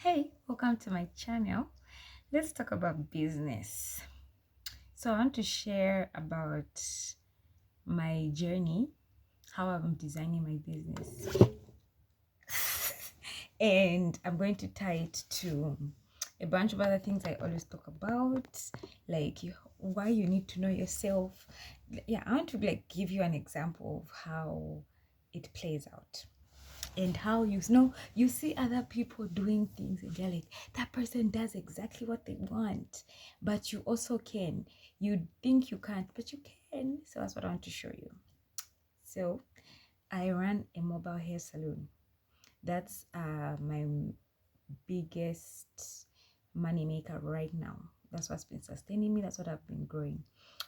Hey, welcome to my channel. Let's talk about business. So I want to share about my journey, how I'm designing my business. And I'm going to tie it to a bunch of other things I always talk about, like why you need to know yourself. Yeah, I want to give you an example of how it plays out. And how you see other people doing things and you're like, that person does exactly what they want, but you also can. You think you can't, but you can. So that's what I want to show you. So I run a mobile hair salon. That's my biggest money maker right now. That's what's been sustaining me. That's what I've been growing.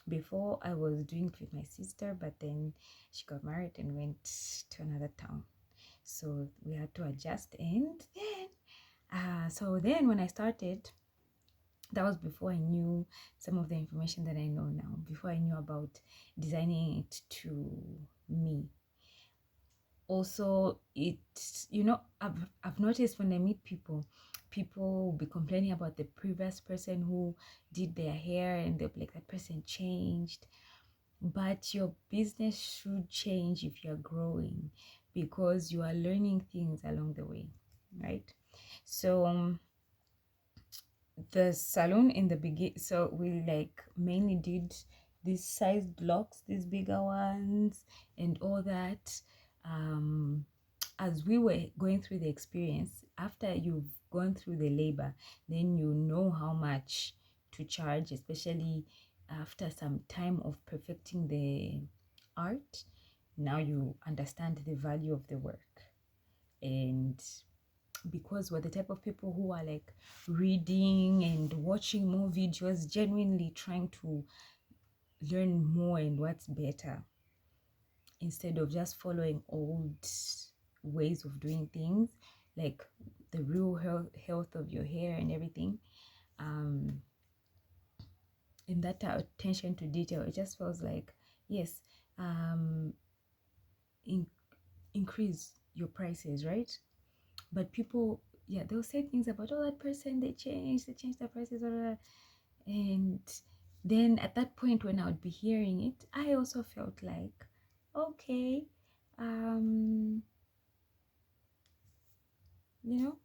Before I was doing it with my sister, but then she got married and went to another town, so we had to adjust. And then when I started, that was before I knew some of the information that I know now, before I knew about designing it to me. Also, I've noticed when I meet people will be complaining about the previous person who did their hair, and they'll be like, that person changed. But your business should change if you're growing, because you are learning things along the way, right? So the salon in the beginning, so we mainly did these sized locks, these bigger ones, and all that. As we were going through the experience, after you've gone through the labor, then you know how much to charge, especially after some time of perfecting the art. Now you understand the value of the work. And because we're the type of people who are reading and watching more videos, genuinely trying to learn more and what's better, instead of just following old ways of doing things, like the real health of your hair and everything. In that attention to detail, it just feels like, yes, increase your prices, right? But people, yeah, they'll say things about, oh, that person, they changed the prices, blah, blah, blah. And then at that point when I would be hearing it, I also felt like, okay, you know,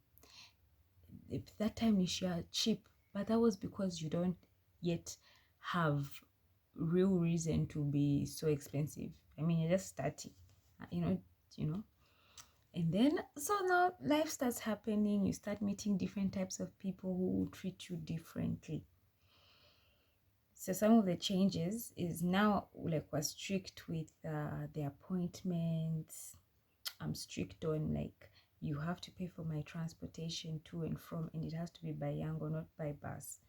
if that time you share cheap, but that was because you don't yet have real reason to be so expensive. I mean, you're just starting, you know, you know. And then, so now life starts happening. You start meeting different types of people who will treat you differently. So some of the changes is now, we're strict with the appointments. I'm strict on you have to pay for my transportation to and from, and it has to be by Yango, not by bus.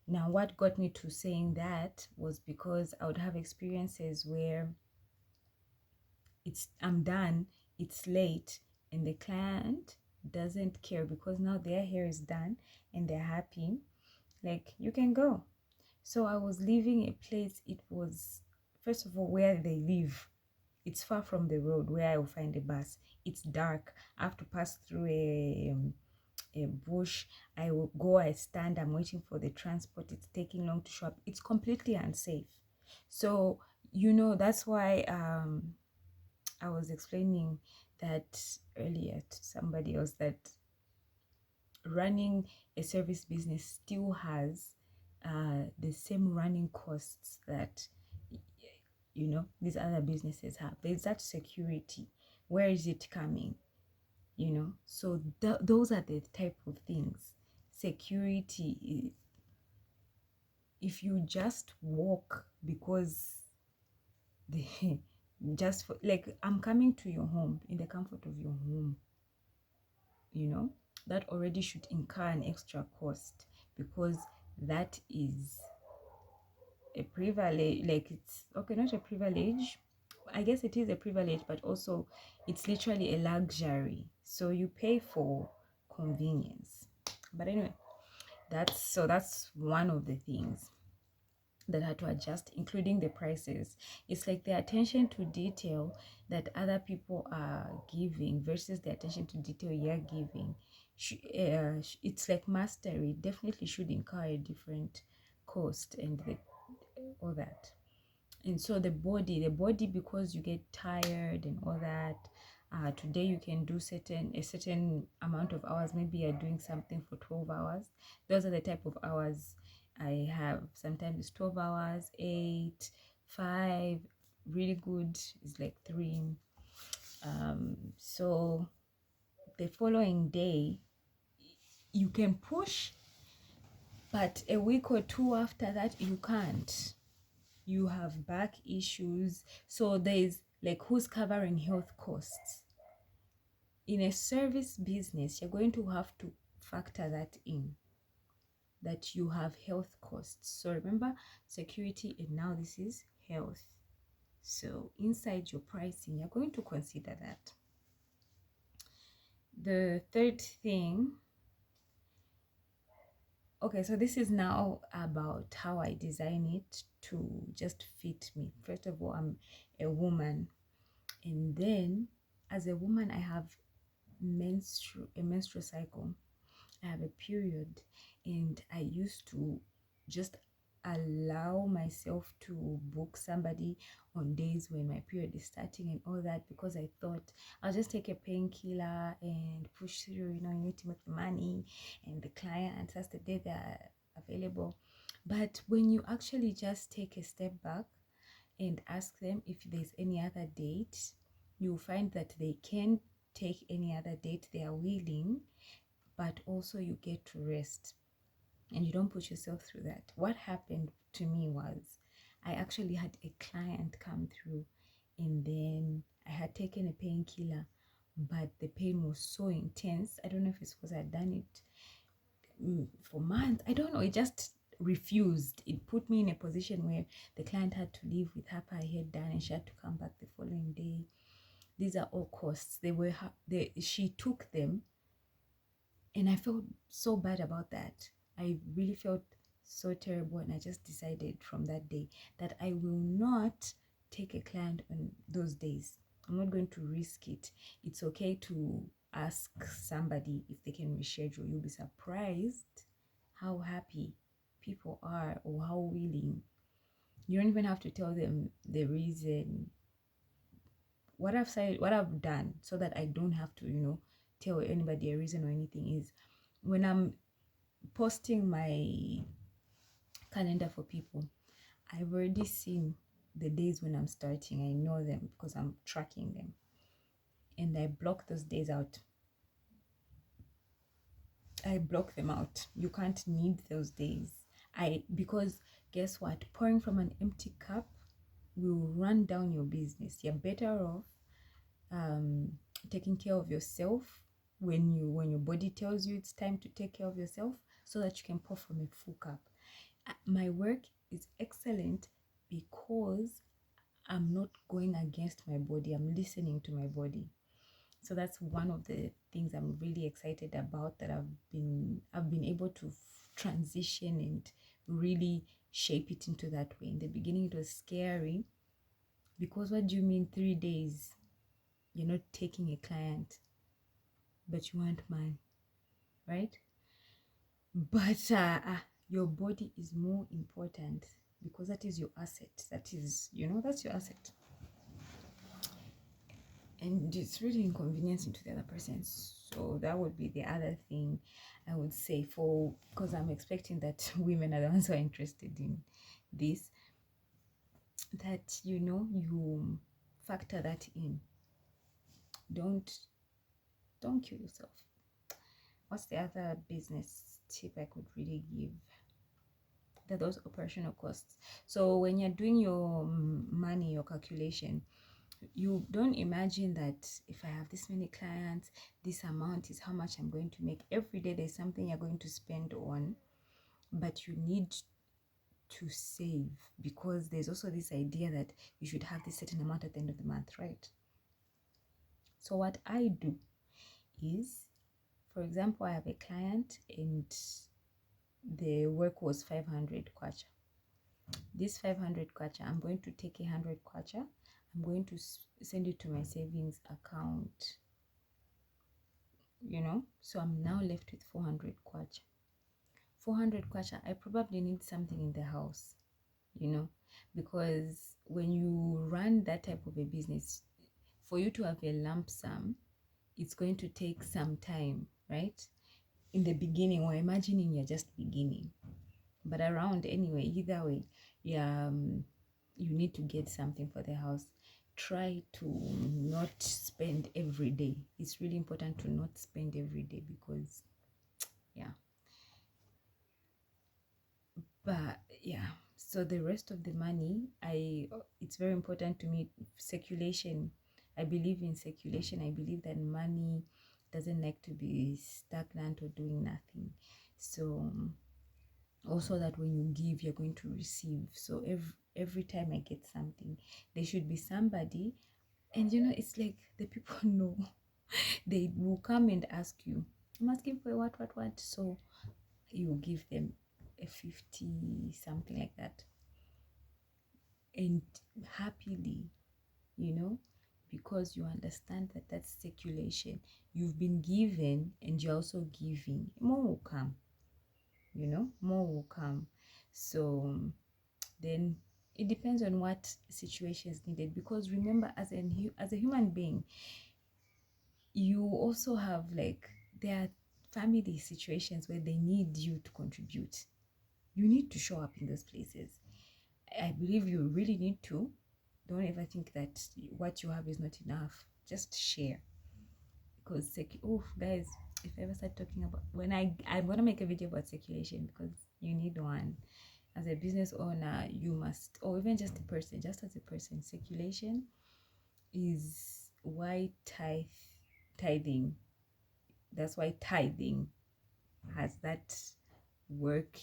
Now, what got me to saying that was because I would have experiences where I'm done, it's late, and the client doesn't care because now their hair is done and they're happy. Like, you can go. So I was leaving a place. It was, first of all, where they live. It's far from the road where I will find a bus. It's dark. I have to pass through a bush. I will go, I stand, I'm waiting for the transport. It's taking long to show up. It's completely unsafe. So, that's why I was explaining that earlier to somebody else, that running a service business still has the same running costs that these other businesses have. There's that security. Where is it coming? So those are the type of things. Security, if you just walk because the just for, I'm coming to your home in the comfort of your home, that already should incur an extra cost, because that is a privilege. It's okay, not a privilege, I guess it is a privilege, but also it's literally a luxury, so you pay for convenience. But anyway, that's one of the things. that had to adjust, including the prices. It's like the attention to detail that other people are giving versus the attention to detail you're giving. It's like mastery. Definitely should incur a different cost and all that. And so the body, because you get tired and all that. Today you can do a certain amount of hours. Maybe you're doing something for 12 hours. Those are the type of hours I have. Sometimes it's 12 hours, 8, 5. Really good is like 3. So the following day you can push, but a week or two after that you can't. You have back issues. So there's like, who's covering health costs? In a service business, you're going to have to factor that in, that you have health costs. So remember, security, and now this is health. So inside your pricing, you're going to consider that. The third thing, okay, so this is now about how I design it to just fit me. First of all, I'm a woman, and then as a woman I have a menstrual cycle. I have a period, and I used to just allow myself to book somebody on days when my period is starting and all that, because I thought I'll just take a painkiller and push through. You need to make the money, and the clients, that's the day they're available. But when you actually just take a step back and ask them if there's any other date, you'll find that they can take any other date they are willing, but also you get to rest and you don't put yourself through that. What happened to me was, I actually had a client come through, and then I had taken a painkiller, but the pain was so intense. I don't know if it's because I had done it for months. I don't know. It just refused. It put me in a position where the client had to leave with her head down, and she had to come back the following day. These are all costs. She took them, and I felt so bad about that. I really felt so terrible, and I just decided from that day that I will not take a client on those days. I'm not going to risk it. It's okay to ask somebody if they can reschedule. You'll be surprised how happy people are, or how willing. You don't even have to tell them the reason. What I've said, what I've done, so that I don't have to, tell anybody a reason or anything, is when I'm posting my calendar for people, I've already seen the days when I'm starting. I know them because I'm tracking them, and I block those days out. I block them out. You can't need those days. Because guess what? Pouring from an empty cup will run down your business. You're better off taking care of yourself when your body tells you it's time to take care of yourself, so that you can pour from a full cup. My work is excellent because I'm not going against my body. I'm listening to my body. So that's one of the things I'm really excited about, that I've been able to transition and really shape it into that way. In the beginning it was scary, because what do you mean 3 days you're not taking a client, but you want mine, right? But your body is more important, because that is your asset. That's your asset. And it's really inconveniencing to the other person. So that would be the other thing I would say, because I'm expecting that women are the ones who are interested in this, that you factor that in. Don't kill yourself. What's the other business tip I could really give? That those operational costs. So when you're doing your money, your calculation, you don't imagine that if I have this many clients, this amount is how much I'm going to make. Every day there's something you're going to spend on, but you need to save, because there's also this idea that you should have this certain amount at the end of the month, right? So what I do is, for example, I have a client and the work was 500 kwacha. this 500 kwacha, I'm going to take 100 kwacha, I'm going to send it to my savings account, you know. So I'm now left with 400 kwacha. 400 kwacha, I probably need something in the house, you know, because when you run that type of a business, for you to have a lump sum, it's going to take some time, right? In the beginning, or imagining you're just beginning, but around anyway, either way, yeah, you need to get something for the house. Try to not spend every day. It's really important to not spend every day, because yeah. But yeah, so the rest of the money, it's very important to me. Circulation, I believe in circulation. I believe that money doesn't like to be stagnant or doing nothing. So also that when you give, you're going to receive. So every time I get something, there should be somebody, and you know, it's like the people know. They will come and ask you, I'm asking for what, so you give them a 50, something like that, and happily, you know, because you understand that that's circulation. You've been given and you're also giving. More will come, you know, more will come. So then it depends on what situation is needed, because remember, as a human being, you also have, like, there are family situations where they need you to contribute. You need to show up in those places. I believe you really need to. Don't ever think that what you have is not enough. Just share. Because guys, if I ever start talking about, I'm gonna make a video about circulation, because you need one. As a business owner, you must, or even just a person, just as a person, circulation is why tithing. That's why tithing has that work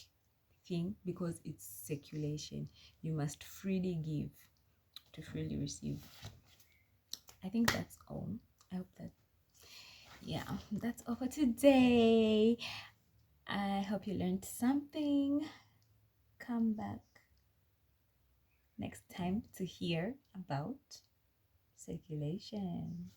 thing, because it's circulation. You must freely give to freely receive. I think that's all. I hope that, yeah, that's all for today. I hope you learned something. Come back next time to hear about circulation.